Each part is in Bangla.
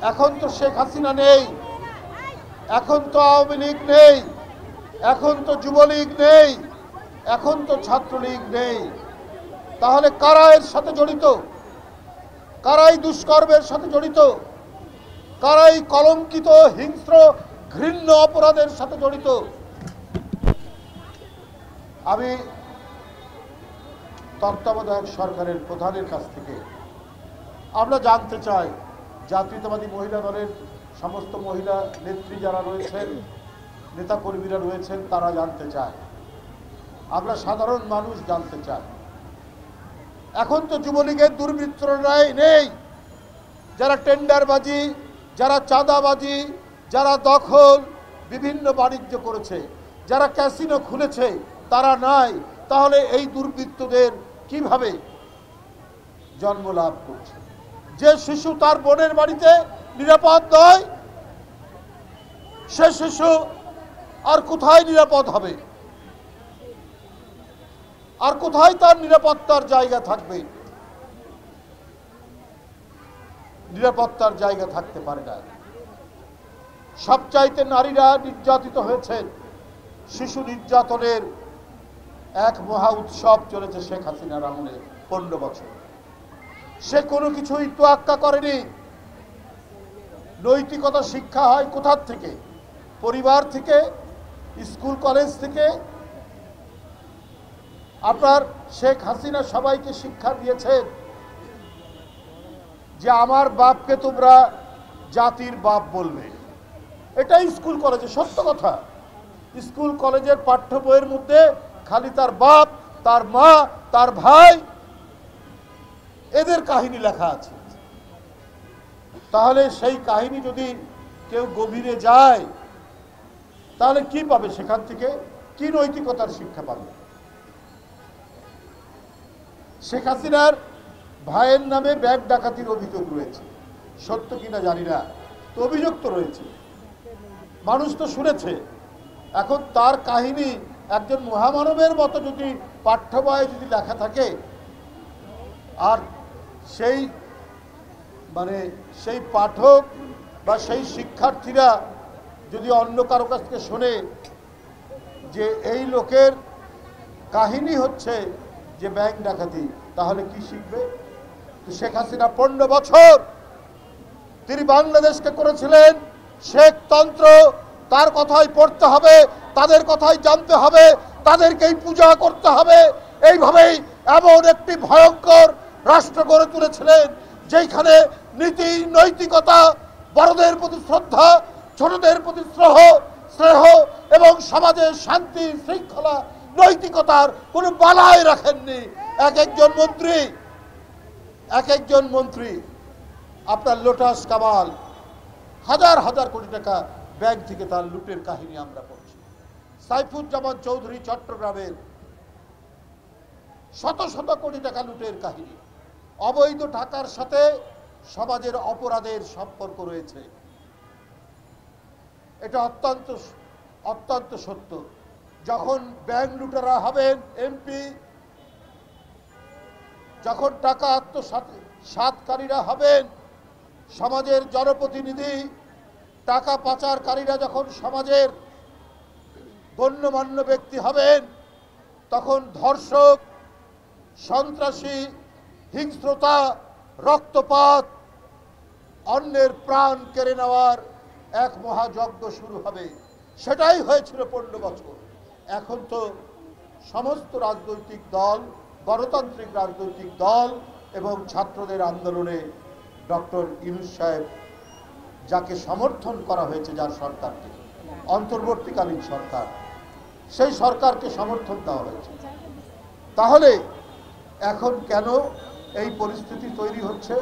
এখন তো শেখ হাসিনা নেই, এখন তো আওয়ামী লীগ নেই, এখন তো যুবলীগ নেই, এখন তো ছাত্রলীগ নেই। তাহলে কারা এর সাথে জড়িত? কারাই দুষ্কর্মের সাথে জড়িত? কারাই কলঙ্কিত হিংস্র ঘৃণ্য অপরাধের সাথে জড়িত? আমি তত্ত্বাবধায়ক সরকারের প্রধানের কাছ থেকে আমরা জানতে চাই, জাতীয়তাবাদী মহিলা দলের সমস্ত মহিলা নেত্রী যারা রয়েছেন, নেতাকর্মীরা রয়েছেন, তারা জানতে চায়, আমরা সাধারণ মানুষ জানতে চাই। এখন তো যুবলীগের দুর্বৃত্তরাই নেই, যারা টেন্ডারবাজি, যারা চাঁদাবাজি, যারা দখল বিভিন্ন বাণিজ্য করেছে, যারা ক্যাসিনো খুলেছে, তারা নাই। তাহলে এই দুর্বৃত্তদের কিভাবে জন্ম লাভ করছে? যে শিশু তার বোনের বাড়িতে নিরাপদ নয়, সে শিশু আর কোথায় নিরাপদ হবে? আর কোথায় তার নিরাপত্তার জায়গা থাকবে? নিরাপত্তার জায়গা থাকতে পারে না। সবচাইতে নারীরা নির্যাতিত হয়েছেন। শিশু নির্যাতনের এক মহা উৎসব চলেছে শেখ হাসিনার আমলে 15 বছর। সে কোনো কিছুই তোয়াক্কা করেনি। নৈতিকতা শিক্ষা হয় কোথার থেকে? পরিবার থেকে, স্কুল কলেজ থেকে। আপনার শেখ হাসিনা সবাইকে শিক্ষা দিয়েছেন যে আমার বাপকে তোমরা জাতির বাপ বলবে। এটাই স্কুল কলেজে সত্য কথা। স্কুল কলেজের পাঠ্য বইয়ের মধ্যে খালি তার বাপ, তার মা, তার ভাই, এদের কাহিনী লেখা আছে। তাহলে সেই কাহিনী যদি কেউ গভীরে যায়, তাহলে কি পাবে সেখান থেকে? কি নৈতিকতার শিক্ষা পাবে? শেখ হাসিনার ভাইয়ের নামে ব্যাংক ডাকাতির অভিযোগ রয়েছে, সত্য কিনা জানি না, তো অভিযোগ তো রয়েছে, মানুষ তো শুনেছে। এখন তার কাহিনী একজন মহামানবের মতো যদি পাঠ্য বইয়ে যদি লেখা থাকে, আর সেই পাঠক বা সেই শিক্ষার্থীরা যদি অন্য কারো কাছ থেকে শোনে যে এই লোকের কাহিনী হচ্ছে যে ব্যাংক ডাকাতি, তাহলে কি শিখবে? তো শেখ হাসিনা 15 বছর তিনি বাংলাদেশকে করেছিলেন শেখতন্ত্র। তার কথাই পড়তে হবে, তাদের কথাই জানতে হবে, তাদেরকেই পূজা করতে হবে। এইভাবেই এমন একটি ভয়ঙ্কর রাষ্ট্র গড়ে তুলেছিলেন যেখানে নীতি, নৈতিকতা, বড়দের প্রতি শ্রদ্ধা, ছোটদের প্রতি স্নেহ এবং সমাজের শান্তি শৃঙ্খলা নৈতিকতার কোনো বালাই রাখেননি। এক একজন মন্ত্রী আপনার লোটাস কামাল হাজার হাজার কোটি টাকা ব্যাংক থেকে তার লুটের কাহিনী আমরা পড়ছি। সাইফুজ্জামান চৌধুরী চট্টগ্রামের শত শত কোটি টাকা লুটের কাহিনী। অবৈধ টাকার সাথে সমাজের অপরাধের সম্পর্ক রয়েছে, এটা অত্যন্ত সত্য। যখন ব্যাংক লুটেরা হবেন এমপি, যখন টাকা আত্মসাৎকারীরা হবেন সমাজের জনপ্রতিনিধি, টাকা পাচারকারীরা যখন সমাজের গণ্যমান্য ব্যক্তি হবেন, তখন ধর্ষক, সন্ত্রাসী, হিংস্রতা, রক্তপাত, অন্যের প্রাণ কেড়ে নেওয়ার এক মহাযজ্ঞ শুরু হবে। সেটাই হয়েছিল 15 বছর। এখন তো সমস্ত রাজনৈতিক দল, গণতান্ত্রিক রাজনৈতিক দল এবং ছাত্রদের আন্দোলনে ডক্টর ইউনূস সাহেব যাকে সমর্থন করা হয়েছে, যার সরকারকে, অন্তর্বর্তীকালীন সরকার, সেই সরকারকে সমর্থন দেওয়া হয়েছে। তাহলে এখন কেন এই পরিস্থিতি তৈরি হচ্ছে?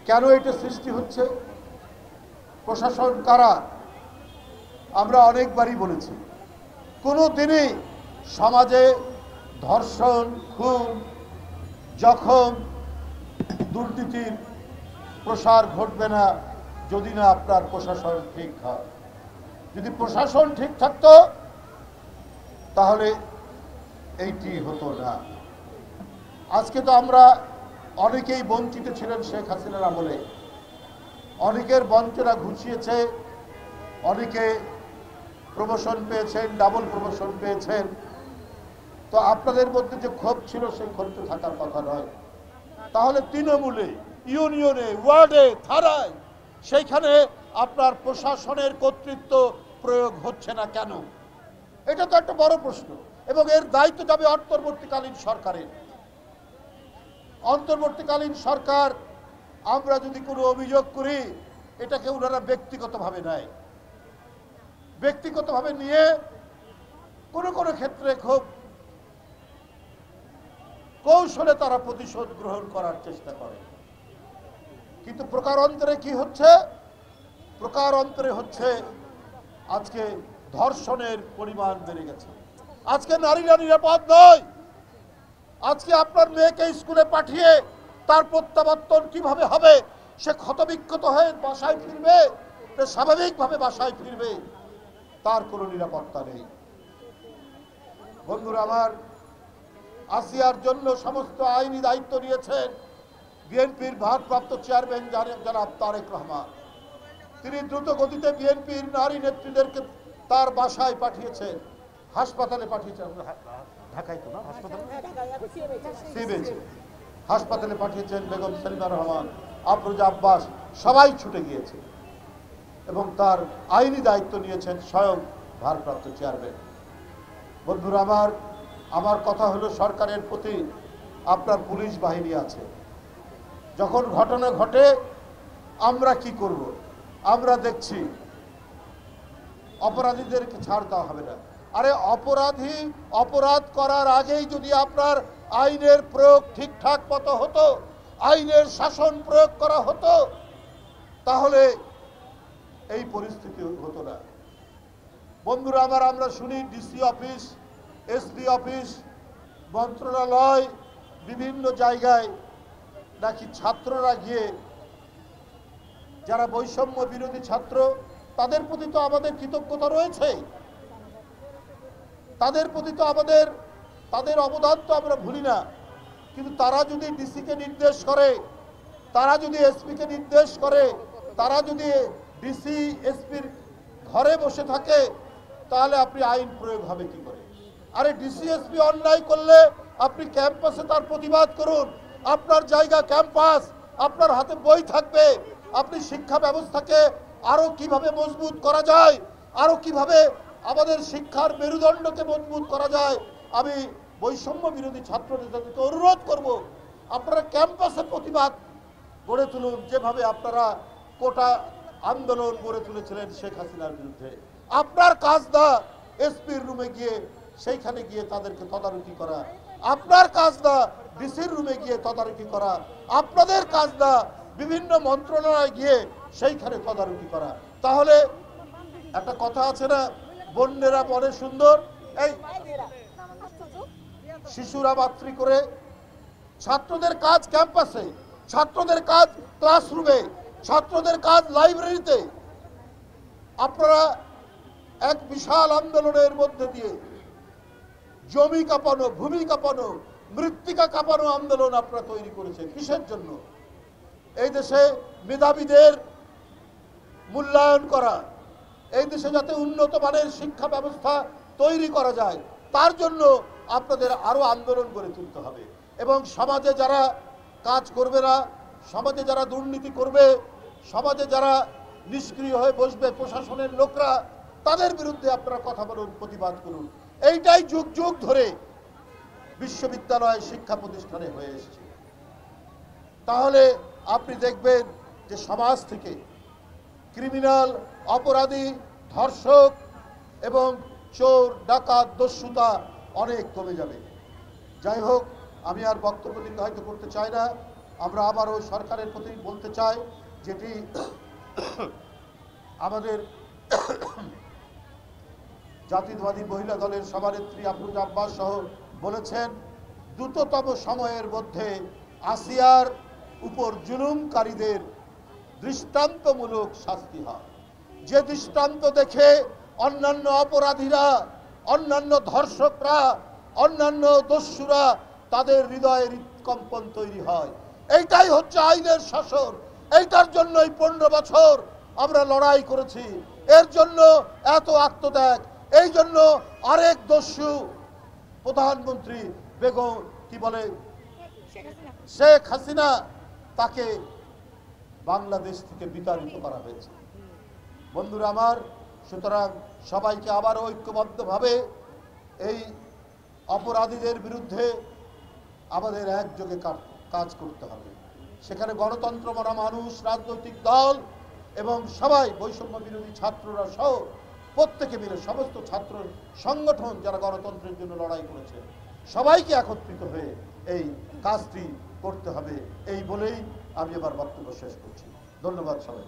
কেন এটা সৃষ্টি হচ্ছে? প্রশাসন কারা? আমরা অনেকবারই বলেছি, কোনো দিনই সমাজে ধর্ষণ, খুন, জখম, দুর্নীতির প্রসার ঘটবে না যদি না আপনার প্রশাসন ঠিক হয়। যদি প্রশাসন ঠিক থাকতো তাহলে এইটি হতো না। আজকে তো আমরা অনেকেই বঞ্চিত ছিলেন শেখ হাসিনার আমলে। অনেকের বঞ্চনা ঘুষিয়েছে, অনেকে প্রমোশন পেয়েছেন, ডাবল প্রমোশন পেয়েছেন। তো আপনাদের মধ্যে যে ক্ষোভ ছিল সেই ক্ষোভ তো থাকার কথা নয়। তাহলে তৃণমূলে, ইউনিয়নে, ওয়ার্ডে, থানায় সেইখানে আপনার প্রশাসনের কর্তৃত্ব প্রয়োগ হচ্ছে না কেন? এটা তো একটা বড় প্রশ্ন। এবং এর দায়িত্ব যাবে অন্তর্বর্তীকালীন সরকারের। অন্তর্বর্তীকালীন সরকার, আমরা যদি কোনো অভিযোগ করি এটাকে ওনারা ব্যক্তিগতভাবে নেয়, ব্যক্তিগতভাবে নিয়ে কোনো কোনো ক্ষেত্রে খুব কৌশলে তারা প্রতিশোধ গ্রহণ করার চেষ্টা করে। কিন্তু প্রকারান্তরে কি হচ্ছে? প্রকারান্তরে হচ্ছে আজকে ধর্ষণের পরিমাণ বেড়ে গেছে। আজকে নারীরা নিরাপদ নয়। আজকে আপনার মেয়েকে স্কুলে পাঠিয়ে তার প্রত্যাবর্তন কিভাবে হবে? সে ক্ষতবিক্ষত হয়ে বাসায় ফিরবে, স্বাভাবিকভাবে বাসায় ফিরবে, তার কোনো নিরাপত্তা নেই। বন্ধুরা আমার, আসিয়ার জন্য সমস্ত আইনি দায়িত্ব নিয়েছেন বিএনপির ভারপ্রাপ্ত চেয়ারম্যান জনাব তারেক রহমান। তিনি দ্রুত গতিতে বিএনপির নারী নেত্রীদেরকে তার বাসায় পাঠিয়েছেন, হাসপাতালে পাঠিয়েছেন, ঢাকায় তো না, হাসপাতালে হাসপাতালে পাঠিয়েছেন। বেগম সেলিমা রহমান, আফরোজা আব্বাস সবাই ছুটে গিয়েছে এবং তার আইনি দায়িত্ব নিয়েছেন স্বয়ং ভারপ্রাপ্ত চেয়ারম্যান। বন্ধুরা আমার কথা হলো, সরকারের প্রতি আপনার পুলিশ বাহিনী আছে। যখন ঘটনা ঘটে আমরা কি করব? আমরা দেখছি অপরাধীদেরকে ছাড় দেওয়া হবে না। আরে অপরাধী অপরাধ করার আগেই যদি আপনার আইনের প্রয়োগ ঠিকঠাক মতো হতো, আইনের শাসন প্রয়োগ করা হতো, তাহলে এই পরিস্থিতি হতো না। বন্ধুরা আমার, আমরা শুনি ডিসি অফিস, এসপি অফিস, মন্ত্রণালয়, বিভিন্ন জায়গায় নাকি ছাত্ররা গিয়ে, যারা বৈষম্য বিরোধী ছাত্র, তাদের প্রতি তো আমাদের কৃতজ্ঞতা রয়েছে, তাদের প্রতি তো তাদের অবদান তো আমরা ভুলি না। কিন্তু তারা যদি ডিসিকে নির্দেশ করে, তারা যদি এসপিকে নির্দেশ করে, তারা যদি ডিসি এসপির ঘরে বসে থাকে, তাহলে আপনি আইন প্রয়োগ হবে কি করে? আরে ডিসি এসপি অন্যায় করলে আপনি ক্যাম্পাসে তার প্রতিবাদ করুন। আপনার জায়গা ক্যাম্পাস, আপনার হাতে বই থাকবে। আপনি শিক্ষা ব্যবস্থাকে আরো কিভাবে মজবুত করা যায়, আরো কিভাবে আমাদের শিক্ষার মেরুদণ্ডকে মজবুত করা যায়, আমি বৈষম্য বিরোধী ছাত্র নেতাদেরকে অনুরোধ করব, আপনারা ক্যাম্পাসে প্রতিবাদ গড়ে তুলুন, যেভাবে আপনারা কোটা আন্দোলন গড়ে তুলেছিলেন শেখ হাসিনার বিরুদ্ধে। আপনার কাজ না এসপির রুমে গিয়ে সেইখানে গিয়ে তাদেরকে তদারকি করা, আপনার কাজ না ডিসির রুমে গিয়ে তদারকি করা, আপনাদের কাজ না বিভিন্ন মন্ত্রণালয়ে গিয়ে সেইখানে তদারকি করা। তাহলে একটা কথা আছে না, বন্যেরা বনে সুন্দর, এই শিশুরা মাতৃ করে। ছাত্রদের কাজ ক্যাম্পাসে, ছাত্রদের কাজ ক্লাসরুমে, ছাত্রদের কাজ লাইব্রেরিতে। আপনারা এক বিশাল আন্দোলনের মধ্যে দিয়ে জমি কাঁপানো, ভূমি কাঁপানো, মৃত্তিকা কাঁপানো আন্দোলন আপনারা তৈরি করেছেন। কিসের জন্য? এই দেশে মেধাবীদের মূল্যায়ন করা, এই দেশে যাতে উন্নত মানের শিক্ষা ব্যবস্থা তৈরি করা যায়, তার জন্য আপনাদের আরো আন্দোলন গড়ে তুলতে হবে। এবং সমাজে যারা কাজ করবে না, সমাজে যারা দুর্নীতি করবে, সমাজে যারা নিষ্ক্রিয় হয়ে বসবে, প্রশাসনের লোকরা, তাদের বিরুদ্ধে আপনারা কথা বলুন, প্রতিবাদ করুন। এইটাই যুগ যুগ ধরে বিশ্ববিদ্যালয় শিক্ষা প্রতিষ্ঠানে হয়ে এসেছে। তাহলে আপনি দেখবেন যে সমাজ থেকে ক্রিমিনাল, অপরাধী, ধর্ষক এবং চোর, ডাকাত, দস্যুতা অনেক কমে যাবে। যাই হোক, আমি আর বক্তব্য দীর্ঘায়িত করতে চাই না। আমরা আবারও সরকারের প্রতি বলতে চাই, যেটি আমাদের জাতীয়তাবাদী মহিলা দলের সভানেত্রী আফরোজা আব্বাস সহ বলেছেন, দ্রুততম সময়ের মধ্যে আসিয়ার উপর জুলুমকারীদের দৃষ্টান্তমূলক শাস্তি হয়। যে দৃষ্টান্ত দেখে অন্যান্য অপরাধীরা, অন্যান্য ধর্ষকরা, অন্যান্য দস্যুরা, তাদের হৃদয়ে হৃৎকম্পন তৈরি হয়। এইটাই হচ্ছে আইনের শাসন, এইটার জন্য এই 15 বছর আমরা লড়াই করেছি, এর জন্য এত আত্মত্যাগ। এই জন্য আরেক দস্যু প্রধানমন্ত্রী বেগম কি বলে শেখ হাসিনা, তাকে বাংলাদেশ থেকে বিতাড়িত করা হয়েছে। বন্ধুরা আমার, সুতরাং সবাইকে আবারও ঐক্যবদ্ধভাবে এই অপরাধীদের বিরুদ্ধে আমাদের একযোগে কাজ করতে হবে। সেখানে গণতন্ত্র মানা মানুষ, রাজনৈতিক দল এবং সবাই, বৈষম্য বিরোধী ছাত্ররা সহ প্রত্যেকে মিলে, সমস্ত ছাত্র সংগঠন যারা গণতন্ত্রের জন্য লড়াই করেছে, সবাইকে একত্রিত হয়ে এই কাজটি করতে হবে। এই বলেই আমি এবার বক্তব্য শেষ করছি। ধন্যবাদ সবাই।